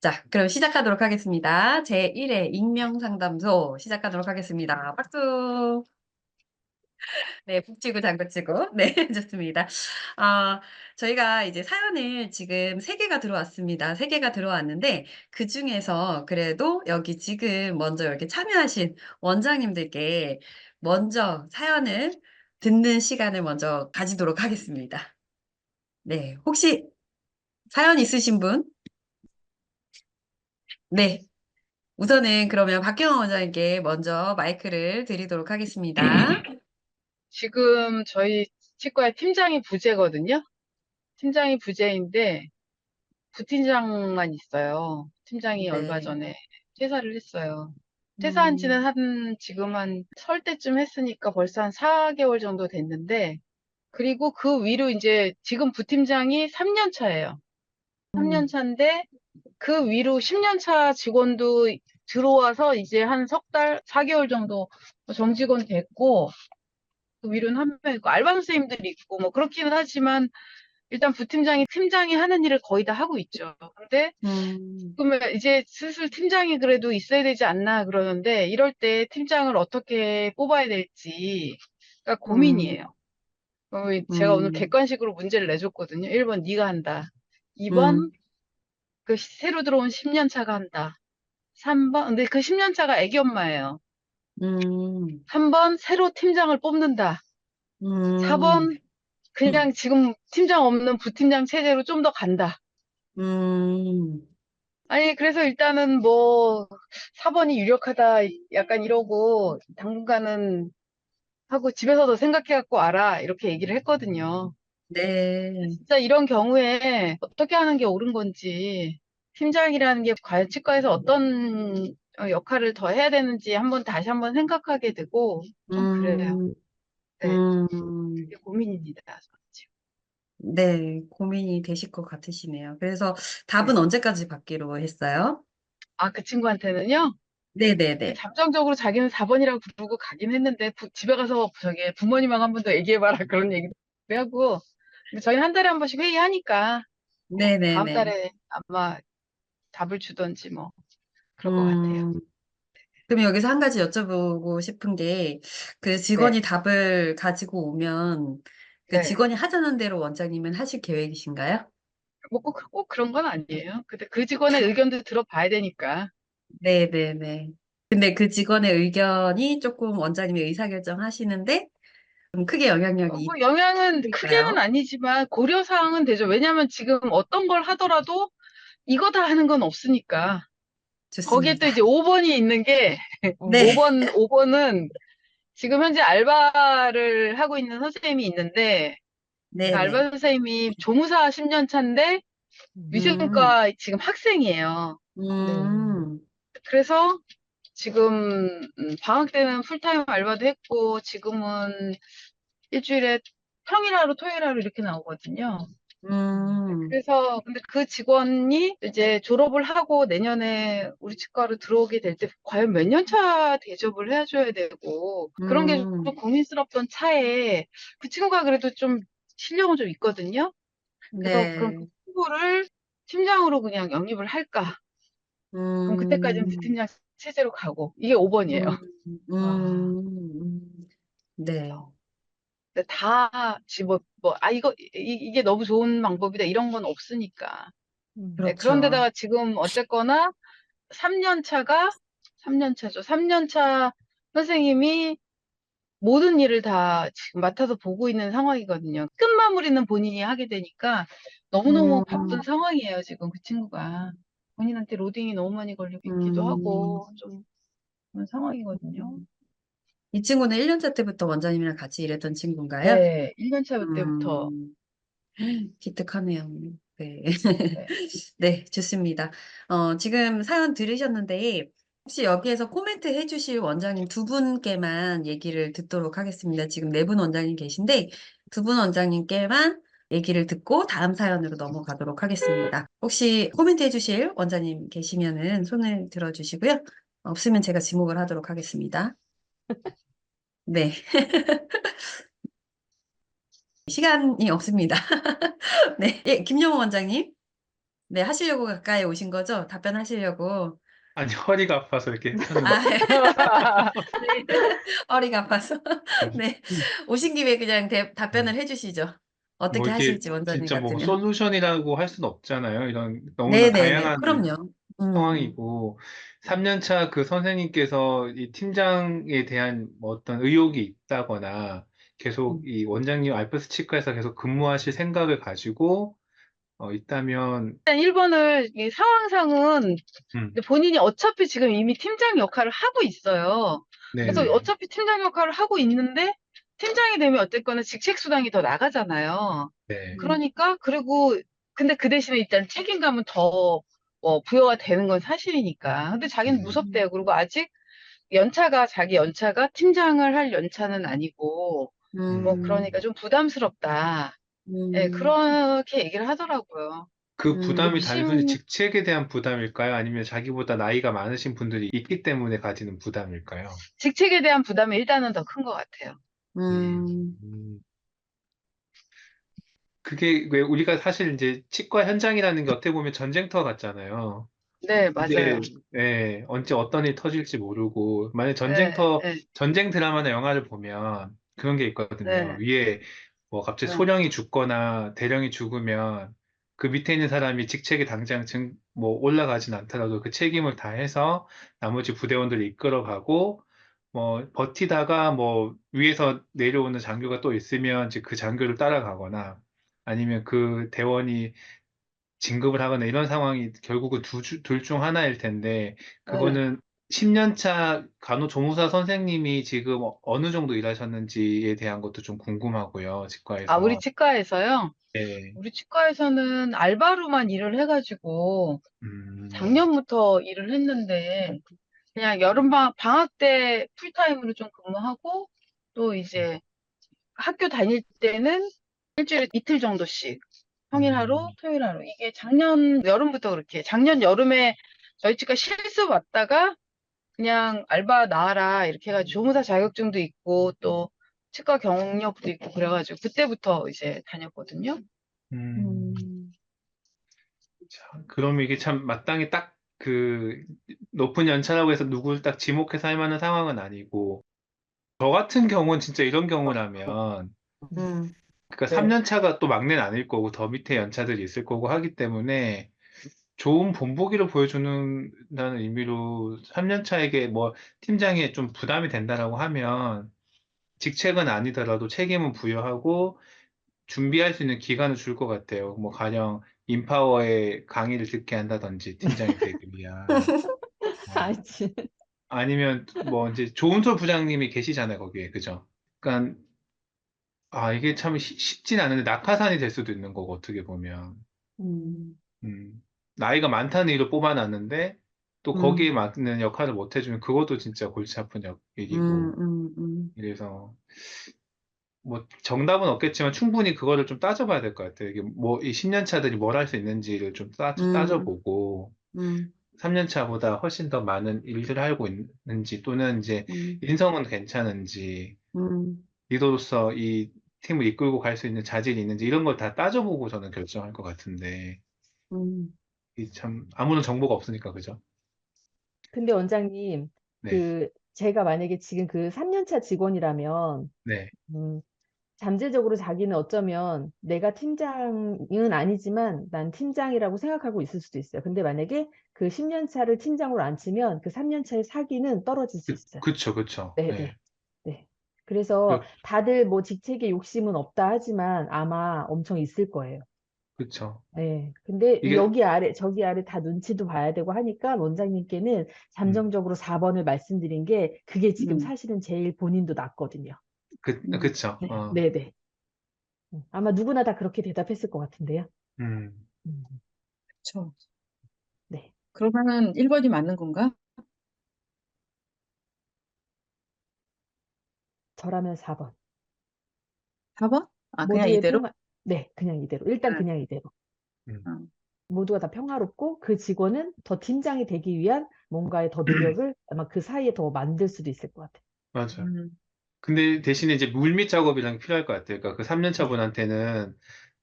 자, 그럼 시작하도록 하겠습니다. 제1회 익명상담소 시작하도록 하겠습니다. 박수! 네, 북치고 장구치고. 네, 좋습니다. 아, 저희가 이제 사연을 지금 3개가 들어왔습니다. 3개가 들어왔는데, 그중에서 그래도 여기 지금 먼저 이렇게 참여하신 원장님들께 먼저 사연을 듣는 시간을 먼저 가지도록 하겠습니다. 네, 혹시 사연 있으신 분? 네. 우선은 그러면 박경원 원장님께 먼저 마이크를 드리도록 하겠습니다. 지금 저희 치과의 팀장이 부재거든요. 팀장이 부재인데 부팀장만 있어요. 팀장이 얼마 네. 전에 퇴사를 했어요. 퇴사한 지는 음, 지금 한 설 때쯤 했으니까 벌써 한 4개월 정도 됐는데, 그리고 그 위로 이제 지금 부팀장이 3년 차예요. 3년 음, 차인데 그 위로 10년 차 직원도 들어와서 이제 한 석 달, 4개월 정도 정직원 됐고, 그 위로는 한 명 있고 알바 선생님들이 있고 뭐 그렇기는 하지만 일단 팀장이 하는 일을 거의 다 하고 있죠. 근데 음, 그러면 이제 슬슬 팀장이 그래도 있어야 되지 않나 그러는데 이럴 때 팀장을 어떻게 뽑아야 될지 가 음, 고민이에요. 제가 오늘 음, 객관식으로 문제를 내줬거든요. 1번 네가 한다. 2번 음, 그 새로 들어온 10년 차가 한다. 3번 근데 그 10년 차가 애기 엄마예요. 음, 3번 새로 팀장을 뽑는다. 음, 4번 그냥 지금 팀장 없는 부팀장 체제로 좀 더 간다. 음, 아니, 그래서 일단은 뭐, 4번이 유력하다, 약간 이러고, 당분간은 하고 집에서도 생각해갖고 알아. 이렇게 얘기를 했거든요. 네, 진짜 이런 경우에 어떻게 하는 게 옳은 건지, 팀장이라는 게 과연 치과에서 어떤 역할을 더 해야 되는지 다시 한번 생각하게 되고, 좀 그래요. 음, 네. 음, 그게 고민입니다. 저는 지금. 네, 고민이 되실 것 같으시네요. 그래서 네. 답은 언제까지 받기로 했어요? 아, 그 친구한테는요? 네네네. 잠정적으로 자기는 4번이라고 부르고 가긴 했는데 집에 가서 저기 부모님하고 한 번 더 얘기해봐라 그런 얘기도 하고 근데 저희는 한 달에 한 번씩 회의하니까 뭐 다음 네네네. 달에 아마 답을 주던지 뭐 그럴 것 같아요. 음, 그럼 여기서 한 가지 여쭤보고 싶은 게, 그 네, 직원이 답을 가지고 오면, 그 네. 직원이 하자는 대로 원장님은 하실 계획이신가요? 뭐 꼭 그런 건 아니에요. 근데 그 직원의 의견도 들어봐야 되니까. 네네네. 근데 그 직원의 의견이 조금 원장님이 의사결정 하시는데, 좀 크게 영향력이 뭐 영향은 크게는 있을까요? 아니지만 고려사항은 되죠. 왜냐하면 지금 어떤 걸 하더라도 이거 다 하는 건 없으니까. 거기에 또 좋습니다. 이제 5번이 있는 게 네, 5번은 지금 현재 알바를 하고 있는 선생님이 있는데, 그 네네. 알바 선생님이 조무사 10년 차인데, 음, 위생과 지금 학생이에요. 음, 그래서 지금, 방학 때는 풀타임 알바도 했고, 지금은 일주일에 평일하루, 토요일하루 이렇게 나오거든요. 음, 근데 그 직원이 이제 졸업을 하고 내년에 우리 치과로 들어오게 될 때, 과연 몇 년 차 대접을 해줘야 되고, 그런 게 좀 음, 고민스럽던 차에, 그 친구가 그래도 좀 실력은 좀 있거든요. 그래서 그럼 그 네, 친구를 팀장으로 그냥 영입을 할까? 그럼 그때까지는 음, 부팀장 체제로 가고, 이게 5번이에요. 음, 와. 네, 근데 이게 너무 좋은 방법이다. 이런 건 없으니까. 네, 그렇죠. 그런데다가 지금 어쨌거나 3년 차가 3년 차죠. 3년 차 선생님이 모든 일을 다 지금 맡아서 보고 있는 상황이거든요. 끝 마무리는 본인이 하게 되니까 너무너무 바쁜 음, 상황이에요, 지금 그 친구가. 본인한테 로딩이 너무 많이 걸리고 있기도 음, 하고, 좀 그런 상황이거든요. 이 친구는 1년차 때부터 원장님이랑 같이 일했던 친구인가요? 네, 1년 차 때부터. 음, 기특하네요. 네. 네, 네, 좋습니다. 지금 사연 들으셨는데, 혹시 여기에서 코멘트 해주실 원장님 두 분께만 얘기를 듣도록 하겠습니다. 지금 네 분 원장님 계신데, 두 분 원장님께만 얘기를 듣고 다음 사연으로 넘어가도록 하겠습니다. 혹시 코멘트 해주실 원장님 계시면은 손을 들어주시고요. 없으면 제가 지목을 하도록 하겠습니다. 네, 시간이 없습니다. 네, 예, 김영호 원장님. 네, 하시려고 가까이 오신 거죠? 답변하시려고. 아니, 허리가 아파서 이렇게 아, 폈는데. 네. 허리가 아파서. 네. 오신 김에 그냥 답변을 음. 해주시죠. 뭐 어떻게 이게 하실지 원장님 진짜 뭐 같으면. 솔루션이라고 할 수는 없잖아요. 이런 너무나 네네네. 다양한 그럼요. 음, 상황이고, 3년 차 그 선생님께서 이 팀장에 대한 뭐 어떤 의혹이 있다거나, 계속 음, 이 원장님 알프스 치과에서 계속 근무하실 생각을 가지고, 있다면, 일단 1번을 이 상황상은 음, 근데 본인이 어차피 지금 이미 팀장 역할을 하고 있어요. 그래서 네네, 어차피 팀장 역할을 하고 있는데 팀장이 되면 어쨌거나 직책 수당이 더 나가잖아요. 네. 음, 그러니까 그리고 근데 그 대신에 일단 책임감은 더 부여가 되는 건 사실이니까. 근데 자기는 음, 무섭대요. 그리고 아직 자기 연차가 팀장을 할 연차는 아니고 음. 그러니까 좀 부담스럽다. 예, 음, 그렇게 얘기를 하더라고요. 그 그 부담이 음, 단순히 무심 직책에 대한 부담일까요? 아니면 자기보다 나이가 많으신 분들이 있기 때문에 가지는 부담일까요? 직책에 대한 부담이 일단은 더 큰 것 같아요. 음, 음. 그게 왜 우리가 사실 이제 치과 현장이라는 게 어떻게 보면 전쟁터 같잖아요. 네, 맞아요. 이제 예, 언제 어떤 일이 터질지 모르고 만약 네, 네, 전쟁 드라마나 영화를 보면 그런 게 있거든요. 네, 위에 뭐 갑자기 네, 소령이 죽거나 대령이 죽으면 그 밑에 있는 사람이 직책이 당장 뭐 올라가진 않더라도 그 책임을 다해서 나머지 부대원들을 이끌어가고 뭐 버티다가 뭐 위에서 내려오는 장교가 또 있으면 이제 그 장교를 따라가거나 아니면 그 대원이 진급을 하거나 이런 상황이 결국은 둘 중 하나일 텐데, 네. 그거는 10년 차 간호조무사 선생님이 지금 어느 정도 일하셨는지에 대한 것도 좀 궁금하고요, 아, 우리 치과에서. 치과에서요? 네. 우리 치과에서는 알바로만 일을 해가지고 음, 작년부터 일을 했는데 그냥 방학 때 풀타임으로 좀 근무하고 또 이제 학교 다닐 때는 일주일에 이틀 정도씩 평일 하루, 음, 토요일 하루. 이게 작년 여름부터 그렇게 작년 여름에 저희 치과 실습 왔다가 그냥 알바 나와라 이렇게 해가지고 조무사 자격증도 있고 또 치과 경력도 있고 그래가지고 그때부터 이제 다녔거든요. 음. 음, 자, 그러면 이게 참 마땅히 딱 그 높은 연차라고 해서 누구를 딱 지목해서 할 만한 상황은 아니고, 저 같은 경우는 진짜 이런 경우라면, 음, 그러니까 네. 3년 차가 또 막내는 아닐 거고 더 밑에 연차들이 있을 거고 하기 때문에 좋은 본보기를 보여주는다는 의미로 3년 차에게 뭐 팀장이 좀 부담이 된다라고 하면 직책은 아니더라도 책임은 부여하고 준비할 수 있는 기간을 줄 것 같아요. 뭐 가령 인파워의 강의를 듣게 한다든지 팀장이 되기 위한 어, 알지. 아니면 뭐 이제 조은솔 부장님이 계시잖아요 거기에 그죠? 그러니까 이게 참 쉽진 않은데 낙하산이 될 수도 있는 거고 어떻게 보면 음, 나이가 많다는 이유로 뽑아놨는데 또 거기에 음, 맞는 역할을 못 해주면 그것도 진짜 골치 아픈 일이고 음, 음, 이래서 뭐 정답은 없겠지만 충분히 그거를 좀 따져봐야 될 것 같아요. 이게 뭐 이 10년 차들이 뭘 할 수 있는지를 좀 음, 따져보고 음, 3년 차보다 훨씬 더 많은 일들을 하고 있는지 또는 이제 음, 인성은 괜찮은지 음, 리더로서 이 팀을 이끌고 갈 수 있는 자질이 있는지 이런 걸 다 따져보고 저는 결정할 것 같은데 음, 이 참 아무런 정보가 없으니까 그죠? 근데 원장님, 네, 제가 만약에 지금 그 3년차 직원이라면, 네, 음, 잠재적으로 자기는 어쩌면 내가 팀장은 아니지만 난 팀장이라고 생각하고 있을 수도 있어요. 근데 만약에 그 10년차를 팀장으로 앉히면 그 3년차의 사기는 떨어질 수 있어요. 그쵸, 그쵸, 네, 네, 네, 네. 그래서 그, 다들 뭐 직책에 욕심은 없다 하지만 아마 엄청 있을 거예요. 그쵸. 네. 근데 이게 여기 아래, 저기 아래 다 눈치도 봐야 되고 하니까 원장님께는 음, 잠정적으로 4번을 말씀드린 게 그게 지금 음, 사실은 제일 본인도 낫거든요. 음, 그쵸. 네, 네, 네. 아마 누구나 다 그렇게 대답했을 것 같은데요. 음. 음, 그쵸. 네. 그러면은 1번이 맞는 건가? 저라면 4번. 4번? 아, 그냥 모두의 이대로? 평화, 네, 그냥 이대로. 일단 응, 그냥 이대로. 음. 응, 모두가 다 평화롭고 그 직원은 더 팀장이 되기 위한 뭔가의 더 노력을 아마 그 사이에 더 만들 수도 있을 것 같아요. 맞아요. 음, 근데 대신에 이제 물밑 작업이랑 게 필요할 것 같아요. 그러니까 그 3년 네. 차분한테는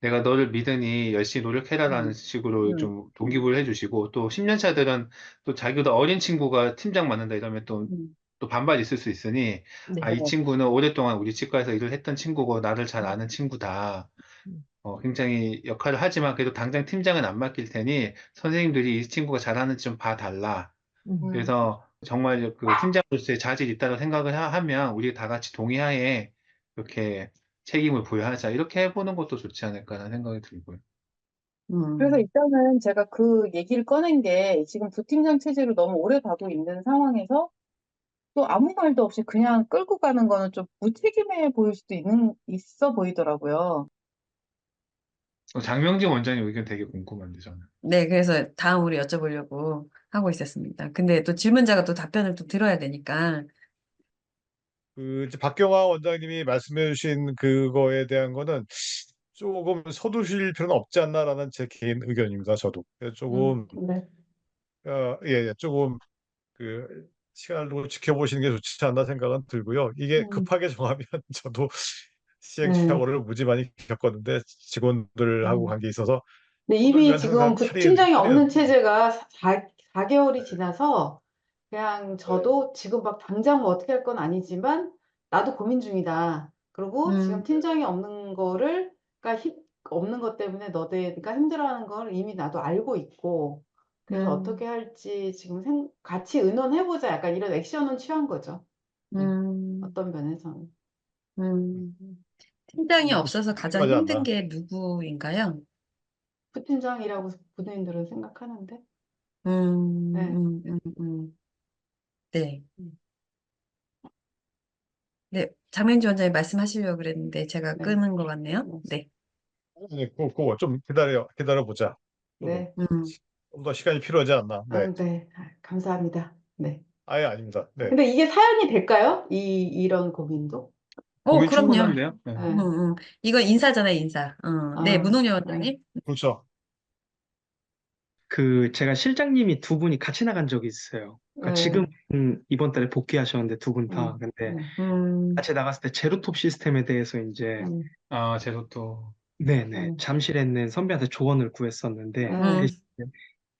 내가 너를 믿으니 열심히 노력해라라는 식으로 음. 좀 동기부여를 해주시고, 또 10년 차들은 또 자기보다 어린 친구가 팀장 맡는다 이러면 음. 또 반발이 있을 수 있으니, 네. 이 친구는 오랫동안 우리 치과에서 일을 했던 친구고 나를 잘 아는 친구다. 음. 굉장히 역할을 하지만 그래도 당장 팀장은 안 맡길 테니 선생님들이 이 친구가 잘하는지 좀 봐달라. 음. 그래서 정말 그 팀장으로서의 자질이 있다고 생각을 하면 우리 다 같이 동의하에 이렇게 책임을 부여하자. 이렇게 해보는 것도 좋지 않을까라는 생각이 들고요. 그래서 음, 일단은 제가 그 얘기를 꺼낸 게 지금 부팀장 체제로 너무 오래 가고 있는 상황에서 또 아무 말도 없이 그냥 끌고 가는 거는 좀 무책임해 보일 수도 있어 보이더라고요. 장명진 원장님 의견 되게 궁금한데, 저는. 네, 그래서 다음으로 여쭤보려고 하고 있었습니다. 근데 또 질문자가 또 답변을 또 들어야 되니까. 이제 박경화 원장님이 말씀해 주신 그거에 대한 거는 조금 서두실 필요는 없지 않나라는 제 개인 의견입니다. 저도. 그래서 조금, 네. 조금 그 시간을 두고 지켜보시는 게 좋지 않나 생각은 들고요. 이게 급하게 정하면 저도 시행착오를 무지 많이 겪었는데 직원들하고 관계 있어서 근데 이미 그러면 지금 항상 부팀장이 없는 탈의는 체제가 4개월이 지나서 그냥 저도 지금 막 당장 뭐 어떻게 할 건 아니지만 나도 고민 중이다. 그리고 지금 팀장이 없는 거를, 그러니까 없는 것 때문에 너네가 힘들어하는 걸 이미 나도 알고 있고, 그래서 어떻게 할지 지금 같이 의논해보자. 약간 이런 액션은 취한 거죠. 네. 음, 어떤 면에서는. 음. 팀장이 없어서 가장 필요하지 힘든 않나. 게 누구인가요? 부팀장이라고 본인들은 생각하는데. 음, 네. 네. 음. 네, 장명주 원장님 말씀하시려고 그랬는데 제가 네. 끄는 것 같네요. 네. 아니, 그거 좀 기다려보자. 네. 좀 더 시간이 필요하지 않나. 네. 네. 감사합니다. 네. 아예 아닙니다. 네. 근데 이게 사연이 될까요? 이런 고민도? 고민 그럼요. 충분한데요? 네. 네. 이건 인사잖아요, 인사. 네, 아, 문홍열 원장님. 그렇죠. 제가 실장님이 두 분이 같이 나간 적이 있어요. 그러니까 네. 지금 이번 달에 복귀하셨는데 두 분 다. 네. 근데 네. 같이 나갔을 때 제로톱 시스템에 대해서 이제 제가 또, 네네 잠실에 있는 선배한테 조언을 구했었는데 네. 대신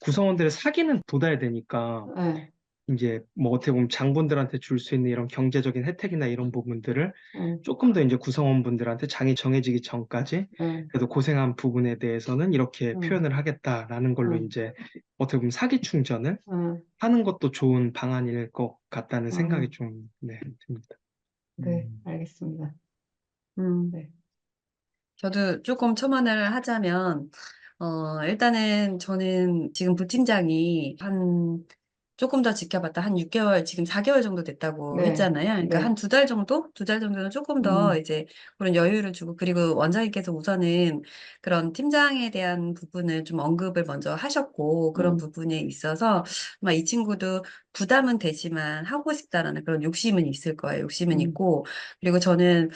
구성원들의 사기는 돋아야 되니까 네. 이제 뭐 어떻게 보면 장본들한테 줄 수 있는 이런 경제적인 혜택이나 이런 부분들을 네. 조금 더 이제 구성원분들한테 장이 정해지기 전까지 네. 그래도 고생한 부분에 대해서는 이렇게 표현을 하겠다라는 걸로 이제 어떻게 보면 사기 충전을 네. 하는 것도 좋은 방안일 것 같다는 생각이 좀, 네, 듭니다. 네. 알겠습니다. 네. 저도 조금 첨언을 하자면, 일단은 저는 지금 부팀장이 조금 더 지켜봤다. 한 6개월, 지금 4개월 정도 됐다고 네. 했잖아요. 그러니까 네. 한 2달 정도? 2달 정도는 조금 더 이제 그런 여유를 주고, 그리고 원장님께서 우선은 그런 팀장에 대한 부분을 좀 언급을 먼저 하셨고, 그런 부분에 있어서 아마 이 친구도 부담은 되지만 하고 싶다라는 그런 욕심은 있을 거예요. 욕심은 있고, 그리고 저는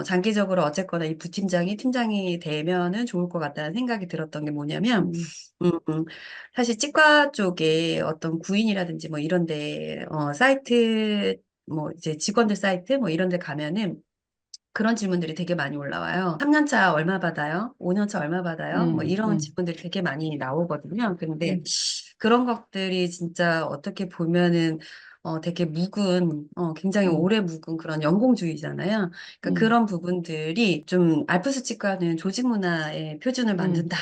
장기적으로 어쨌거나 이 부팀장이 팀장이 되면은 좋을 것 같다는 생각이 들었던 게 뭐냐면, 사실 치과 쪽에 어떤 구인이라든지 뭐 이런데, 사이트, 뭐 이제 직원들 사이트 뭐 이런 데 가면은 그런 질문들이 되게 많이 올라와요. 3년차 얼마 받아요? 5년차 얼마 받아요? 뭐 이런 질문들이 되게 많이 나오거든요. 근데 그런 것들이 진짜 어떻게 보면은 되게 굉장히 오래 묵은 그런 연공주의잖아요. 그러니까 그런 부분들이 좀 알프스 치과는 조직 문화의 표준을 만든다.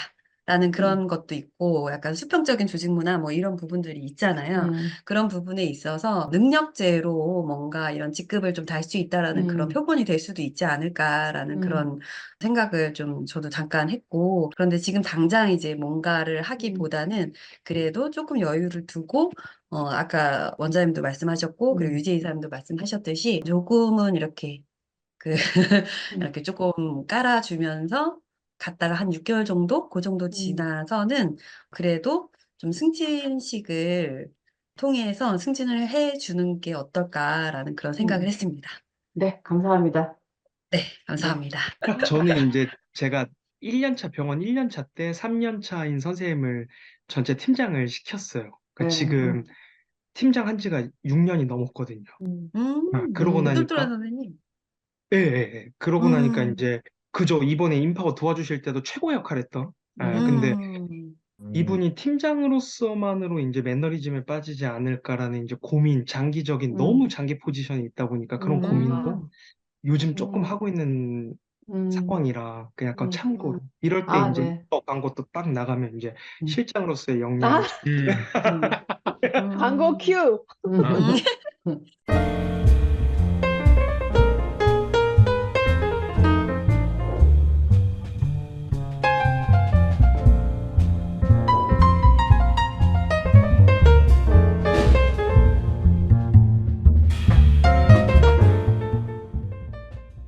라는 그런 것도 있고, 약간 수평적인 조직 문화, 뭐 이런 부분들이 있잖아요. 그런 부분에 있어서 능력제로 뭔가 이런 직급을 좀 달 수 있다라는 그런 표본이 될 수도 있지 않을까라는 그런 생각을 좀 저도 잠깐 했고, 그런데 지금 당장 이제 뭔가를 하기보다는 그래도 조금 여유를 두고, 아까 원장님도 말씀하셨고, 그리고 유재 이사님도 말씀하셨듯이 조금은 이렇게 이렇게 조금 깔아주면서 갔다가 한 6개월 정도? 그 정도 지나서는 그래도 좀 승진식을 통해서 승진을 해주는 게 어떨까라는 그런 생각을 했습니다. 네. 감사합니다. 네, 감사합니다. 저는 이제 제가 1년차 병원 1년차 때 3년차인 선생님을 전체 팀장을 시켰어요. 그러니까 지금 팀장 한 지가 6년이 넘었거든요. 그러고 똘똘한 나니까 선생님. 예, 예, 예. 그러고 나니까 음, 이제 그죠. 이번에 임파고 도와주실 때도 최고 역할했던. 근데 음. 이분이 팀장으로서만으로 이제 매너리즘에 빠지지 않을까라는 이제 고민, 장기적인, 너무 장기 포지션이 있다 보니까 그런 고민도 음. 요즘 조금 음, 하고 있는 음, 상황이라 그 약간 음. 참고로 이럴 때 아, 이제 네. 광고 또 딱 나가면 이제 음, 실장으로서의 아, 역량이 음. 음, 광고 음. 큐. 어. 음.